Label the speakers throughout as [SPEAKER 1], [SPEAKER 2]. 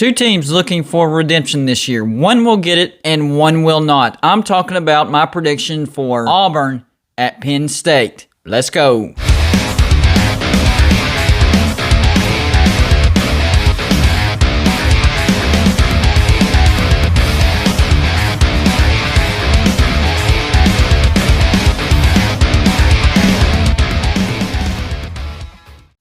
[SPEAKER 1] Two teams looking for redemption this year. One will get it and one will not. I'm talking about my prediction for Auburn at Penn State. Let's go.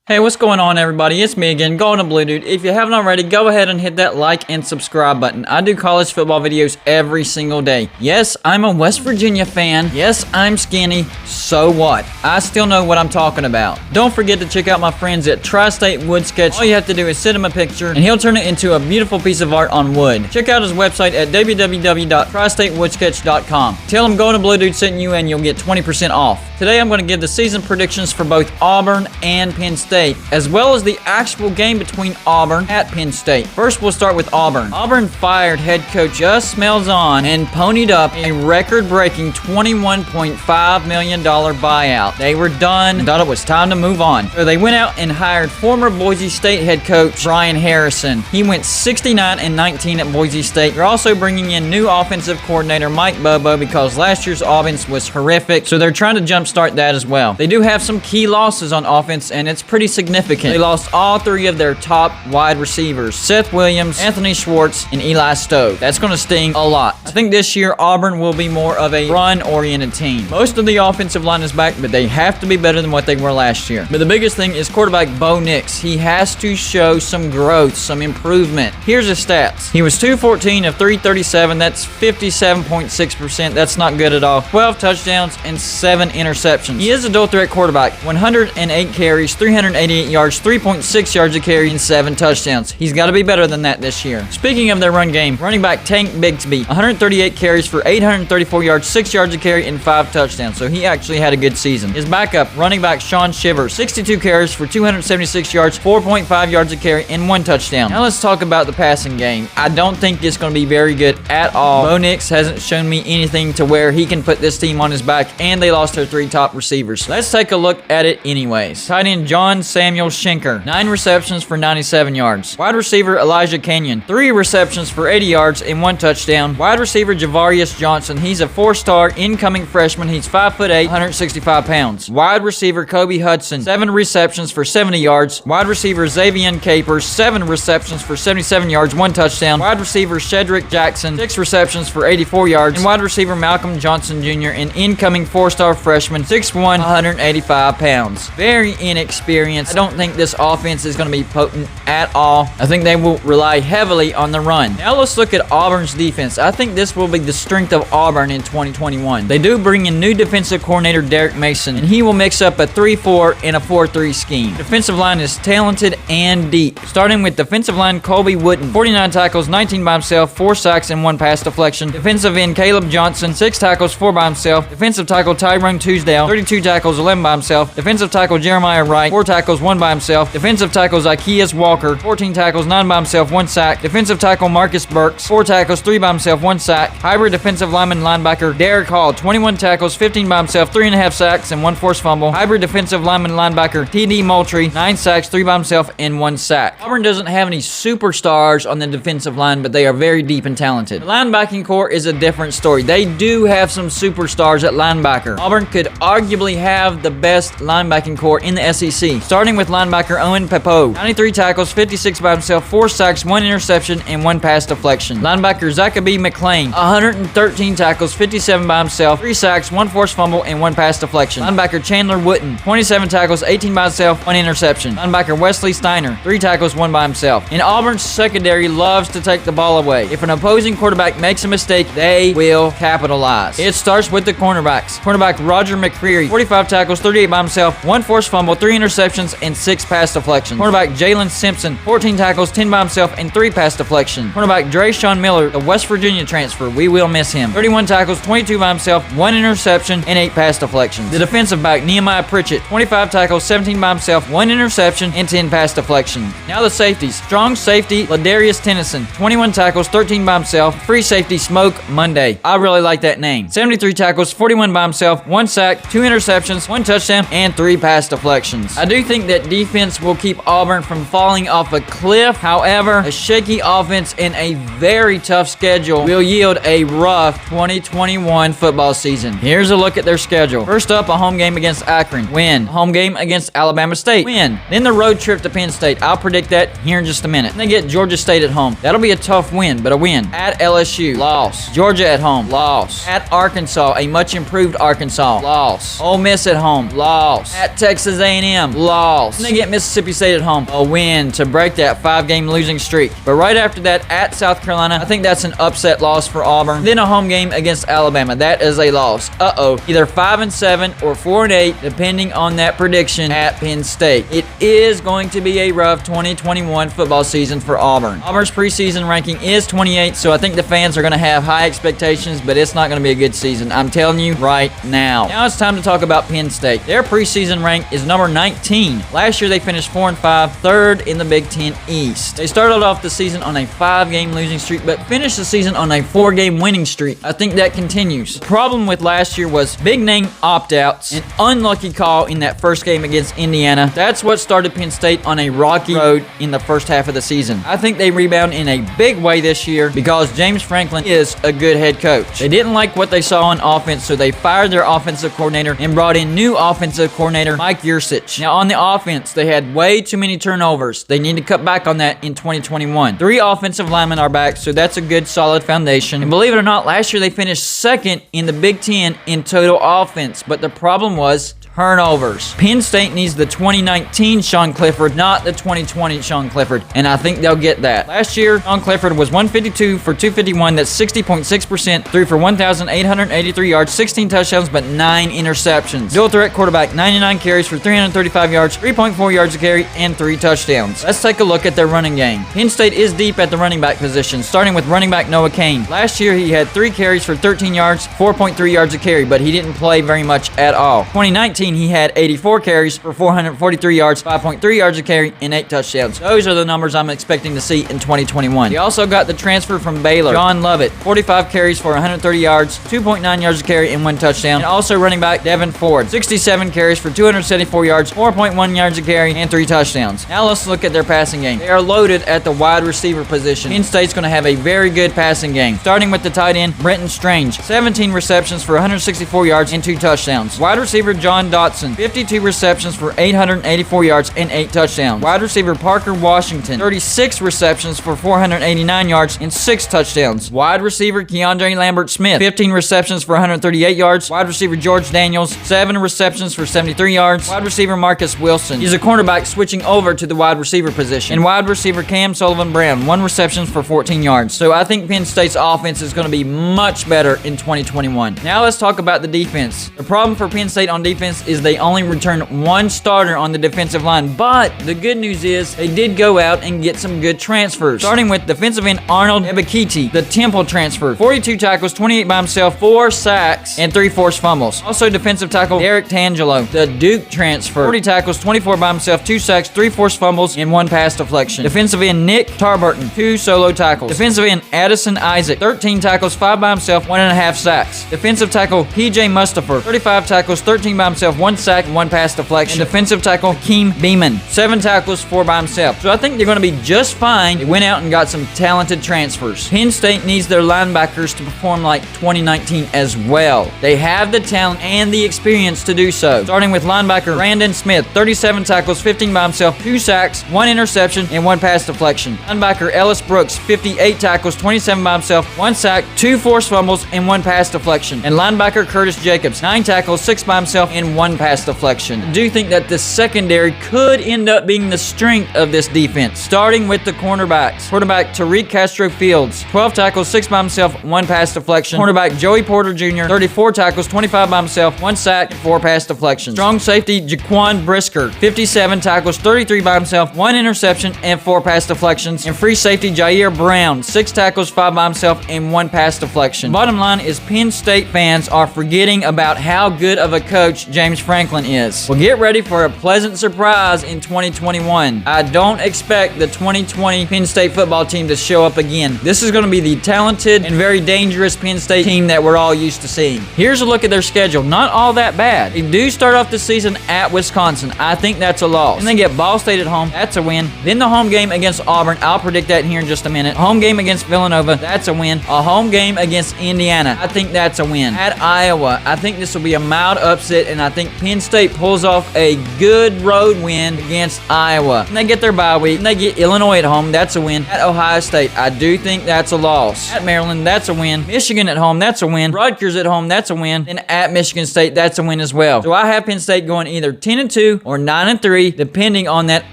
[SPEAKER 1] Hey, what's going on, everybody? It's me again, Golden Blue Dude. If you haven't already, go ahead and hit that like and subscribe button. I do college football videos every single day. Yes, I'm a West Virginia fan. Yes, I'm skinny. So what? I still know what I'm talking about. Don't forget to check out my friends at Tri-State Wood Sketch. All you have to do is send him a picture, and he'll turn it into a beautiful piece of art on wood. Check out his website at www.tristatewoodsketch.com. Tell him Golden Blue Dude sent you, and you'll get 20% off. Today, I'm going to give the season predictions for both Auburn and Penn State, as well as the actual game between Auburn at Penn State. First, we'll start with Auburn. Auburn fired head coach Gus Malzahn and ponied up a record-breaking $21.5 million buyout. They were done and thought it was time to move on. So they went out and hired former Boise State head coach Brian Harrison. He went 69-19 at Boise State. They're also bringing in new offensive coordinator Mike Bobo because last year's offense was horrific, so they're trying to jumpstart that as well. They do have some key losses on offense, and it's pretty significant. They lost all three of their top wide receivers, Seth Williams, Anthony Schwartz, and Eli Stove. That's going to sting a lot. I think this year Auburn will be more of a run-oriented team. Most of the offensive line is back, but they have to be better than what they were last year. But the biggest thing is quarterback Bo Nix. He has to show some growth, some improvement. Here's his stats. He was 214 of 337. That's 57.6%. That's not good at all. 12 touchdowns and 7 interceptions. He is a dual-threat quarterback. 108 carries, 388 yards, 3.6 yards a carry, and 7 touchdowns. He's got to be better than that this year. Speaking of their run game, running back Tank Bigsby, 138 carries for 834 yards, 6 yards a carry, and 5 touchdowns. So he actually had a good season. His backup, running back Sean Shivers, 62 carries for 276 yards, 4.5 yards a carry, and 1 touchdown. Now let's talk about the passing game. I don't think it's going to be very good at all. Bo Nix hasn't shown me anything to where he can put this team on his back, and they lost their 3 top receivers. Let's take a look at it anyways. Tight end John Samuel Schenker, 9 receptions for 97 yards. Wide receiver Elijah Kenyon, 3 receptions for 80 yards and 1 touchdown. Wide receiver Javarius Johnson, he's a 4-star incoming freshman. He's 5'8", 165 pounds. Wide receiver Kobe Hudson, 7 receptions for 70 yards. Wide receiver Xavier Capers, 7 receptions for 77 yards, 1 touchdown. Wide receiver Shedrick Jackson, 6 receptions for 84 yards. And wide receiver Malcolm Johnson Jr., an incoming 4-star freshman, 6'1", 185 pounds. Very inexperienced. I don't think this offense is going to be potent at all. I think they will rely heavily on the run. Now let's look at Auburn's defense. I think this will be the strength of Auburn in 2021. They do bring in new defensive coordinator Derek Mason, and he will mix up a 3-4 and a 4-3 scheme. Defensive line is talented and deep. Starting with defensive line Colby Wooden, 49 tackles, 19 by himself, 4 sacks, and 1 pass deflection. Defensive end Caleb Johnson, 6 tackles, 4 by himself. Defensive tackle Tyrone Tuesdale, 32 tackles, 11 by himself. Defensive tackle Jeremiah Wright, 4 tackles, 1 by himself. Defensive tackle Zacchaeus Walker, 14 tackles, 9 by himself, 1 sack. Defensive tackle Marcus Burks, 4 tackles, 3 by himself, 1 sack. Hybrid defensive lineman linebacker Derek Hall, 21 tackles, 15 by himself, 3.5 sacks, and 1 forced fumble. Hybrid defensive lineman linebacker T.D. Moultrie, 9 sacks, 3 by himself, and 1 sack. Auburn doesn't have any superstars on the defensive line, but they are very deep and talented. The linebacking core is a different story. They do have some superstars at linebacker. Auburn could arguably have the best linebacking core in the SEC. Starting with linebacker Owen Pepo, 93 tackles, 56 by himself, 4 sacks, 1 interception, and 1 pass deflection. Linebacker Zachaby McClain, 113 tackles, 57 by himself, 3 sacks, 1 forced fumble, and 1 pass deflection. Linebacker Chandler Wooten, 27 tackles, 18 by himself, 1 interception. Linebacker Wesley Steiner, 3 tackles, 1 by himself. And Auburn's secondary loves to take the ball away. If an opposing quarterback makes a mistake, they will capitalize. It starts with the cornerbacks. Cornerback Roger McCreary, 45 tackles, 38 by himself, 1 forced fumble, 3 interceptions, and 6 pass deflections. Cornerback Jalen Simpson, 14 tackles, 10 by himself, and 3 pass deflection. Cornerback Drayshawn Miller, the West Virginia transfer. We will miss him. 31 tackles, 22 by himself, 1 interception, and 8 pass deflections. The defensive back Nehemiah Pritchett, 25 tackles, 17 by himself, 1 interception, and 10 pass deflections. Now the safeties. Strong safety Ladarius Tennyson, 21 tackles, 13 by himself. Free safety Smoke Monday. I really like that name. 73 tackles, 41 by himself, 1 sack, sack, 2 interceptions, 1 touchdown, and 3 pass deflections. I do think that defense will keep Auburn from falling off a cliff. However, a shaky offense and a very tough schedule will yield a rough 2021 football season. Here's a look at their schedule. First up, a home game against Akron. Win. A home game against Alabama State. Win. Then the road trip to Penn State. I'll predict that here in just a minute. Then they get Georgia State at home. That'll be a tough win, but a win. At LSU. Loss. Georgia at home. Loss. At Arkansas. A much improved Arkansas. Loss. Ole Miss at home. Loss. At Texas A&M. Loss. Then they get Mississippi State at home. A win to break that 5-game losing streak. But right after that, at South Carolina, I think that's an upset loss for Auburn. Then a home game against Alabama. That is a loss. Either 5-7 or 4-8, depending on that prediction at Penn State. It is going to be a rough 2021 football season for Auburn. Auburn's preseason ranking is 28, so I think the fans are going to have high expectations, but it's not going to be a good season. I'm telling you right now. Now it's time to talk about Penn State. Their preseason rank is number 19. Last year they finished 4-5, third in the Big Ten East. They started off the season on a 5-game losing streak, but finished the season on a 4-game winning streak. I think that continues. The problem with last year was big name opt-outs, an unlucky call in that first game against Indiana. That's what started Penn State on a rocky road in the first half of the season. I think they rebound in a big way this year because James Franklin is a good head coach. They didn't like what they saw on offense, so they fired their offensive coordinator and brought in new offensive coordinator Mike Yurcich. Now on the offense, they had way too many turnovers. They need to cut back on that in 2021. 3 offensive linemen are back, so that's a good solid foundation. And believe it or not, last year they finished second in the Big Ten in total offense, but the problem was turnovers. Penn State needs the 2019 Sean Clifford, not the 2020 Sean Clifford, and I think they'll get that. Last year, Sean Clifford was 152 for 251. That's 60.6%. Threw for 1,883 yards, 16 touchdowns, but 9 interceptions. Dual threat quarterback, 99 carries for 335 yards, 3.4 yards a carry, and 3 touchdowns. Let's take a look at their running game. Penn State is deep at the running back position, starting with running back Noah Cain. Last year, he had 3 carries for 13 yards, 4.3 yards a carry, but he didn't play very much at all. 2019, he had 84 carries for 443 yards, 5.3 yards a carry, and 8 touchdowns. Those are the numbers I'm expecting to see in 2021. He also got the transfer from Baylor, John Lovett, 45 carries for 130 yards, 2.9 yards a carry, and 1 touchdown. And also running back Devin Ford, 67 carries for 274 yards, 4.1 yards a carry, and 3 touchdowns. Now let's look at their passing game. They are loaded at the wide receiver position. Penn State's going to have a very good passing game, starting with the tight end Brenton Strange, 17 receptions for 164 yards and 2 touchdowns. Wide receiver John Dotson, 52 receptions for 884 yards and 8 touchdowns. Wide receiver Parker Washington, 36 receptions for 489 yards and 6 touchdowns. Wide receiver Keandre Lambert-Smith, 15 receptions for 138 yards. Wide receiver George Daniels, 7 receptions for 73 yards. Wide receiver Marcus Wilson, he's a cornerback switching over to the wide receiver position. And wide receiver Cam Sullivan-Brown, 1 reception for 14 yards. So I think Penn State's offense is going to be much better in 2021. Now let's talk about the defense. The problem for Penn State on defense is they only returned 1 starter on the defensive line, but the good news is they did go out and get some good transfers. Starting with defensive end Arnold Ebiketie, the Temple transfer, 42 tackles, 28 by himself, 4 sacks, and 3 forced fumbles. Also defensive tackle Derek Tangelo, the Duke transfer, 40 tackles, 24 by himself, 2 sacks, 3 forced fumbles, and 1 pass deflection. Defensive end Nick Tarburton, 2 solo tackles. Defensive end Addison Isaac, 13 tackles, 5 by himself, 1.5 sacks. Defensive tackle PJ Mustapher, 35 tackles, 13 by himself, 1 sack, 1 pass deflection. And defensive tackle Keem Beeman, 7 tackles, 4 by himself. So I think they're going to be just fine. They went out and got some talented transfers. Penn State needs their linebackers to perform like 2019 as well. They have the talent and the experience to do so. Starting with linebacker Brandon Smith, 37 tackles, 15 by himself, 2 sacks, 1 interception, and 1 pass deflection. Linebacker Ellis Brooks, 58 tackles, 27 by himself, 1 sack, 2 forced fumbles, and 1 pass deflection. And linebacker Curtis Jacobs, 9 tackles, 6 by himself, and 1 pass deflection. I do think that the secondary could end up being the strength of this defense, starting with the cornerbacks. Quarterback Tariq Castro Fields, 12 tackles, 6 by himself, 1 pass deflection. Cornerback Joey Porter Jr., 34 tackles, 25 by himself, 1 sack, 4 pass deflections. Strong safety Jaquan Brisker, 57 tackles, 33 by himself, 1 interception, and 4 pass deflections. And free safety Jair Brown, 6 tackles, 5 by himself, and 1 pass deflection. Bottom line is Penn State fans are forgetting about how good of a coach James James Franklin is. Well, get ready for a pleasant surprise in 2021. I don't expect the 2020 Penn State football team to show up again. This is going to be the talented and very dangerous Penn State team that we're all used to seeing. Here's a look at their schedule. Not all that bad. They do start off the season at Wisconsin. I think that's a loss. And they get Ball State at home. That's a win. Then the home game against Auburn. I'll predict that here in just a minute. A home game against Villanova. That's a win. A home game against Indiana. I think that's a win. At Iowa. I think this will be a mild upset, and I think Penn State pulls off a good road win against Iowa. And they get their bye week. And they get Illinois at home. That's a win. At Ohio State. I do think that's a loss. At Maryland. That's a win. Michigan at home. That's a win. Rutgers at home. That's a win. And at Michigan State. That's a win as well. So I have Penn State going either 10-2 or 9-3, depending on that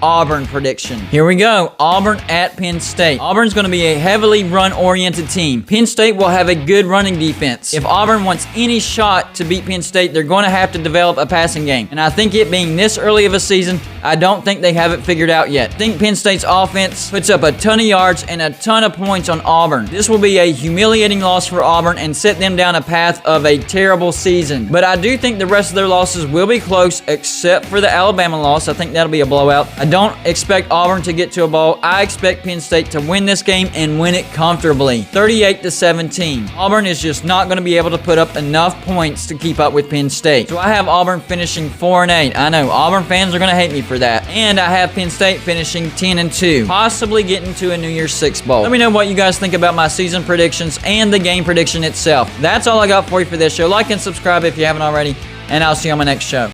[SPEAKER 1] Auburn prediction. Here we go. Auburn at Penn State. Auburn's going to be a heavily run-oriented team. Penn State will have a good running defense. If Auburn wants any shot to beat Penn State, they're going to have to develop a passing game. And I think it being this early of a season, I don't think they have it figured out yet. I think Penn State's offense puts up a ton of yards and a ton of points on Auburn. This will be a humiliating loss for Auburn and set them down a path of a terrible season. But I do think the rest of their losses will be close, except for the Alabama loss. I think that'll be a blowout. I don't expect Auburn to get to a bowl. I expect Penn State to win this game and win it comfortably. 38-17. Auburn is just not going to be able to put up enough points to keep up with Penn State. So I have Auburn finishing 4-8. I know Auburn fans are going to hate me for that. And I have Penn State finishing 10-2, possibly getting to a New Year's Six bowl. Let me know what you guys think about my season predictions and the game prediction itself. That's all I got for you for this show. Like and subscribe if you haven't already, and I'll see you on my next show.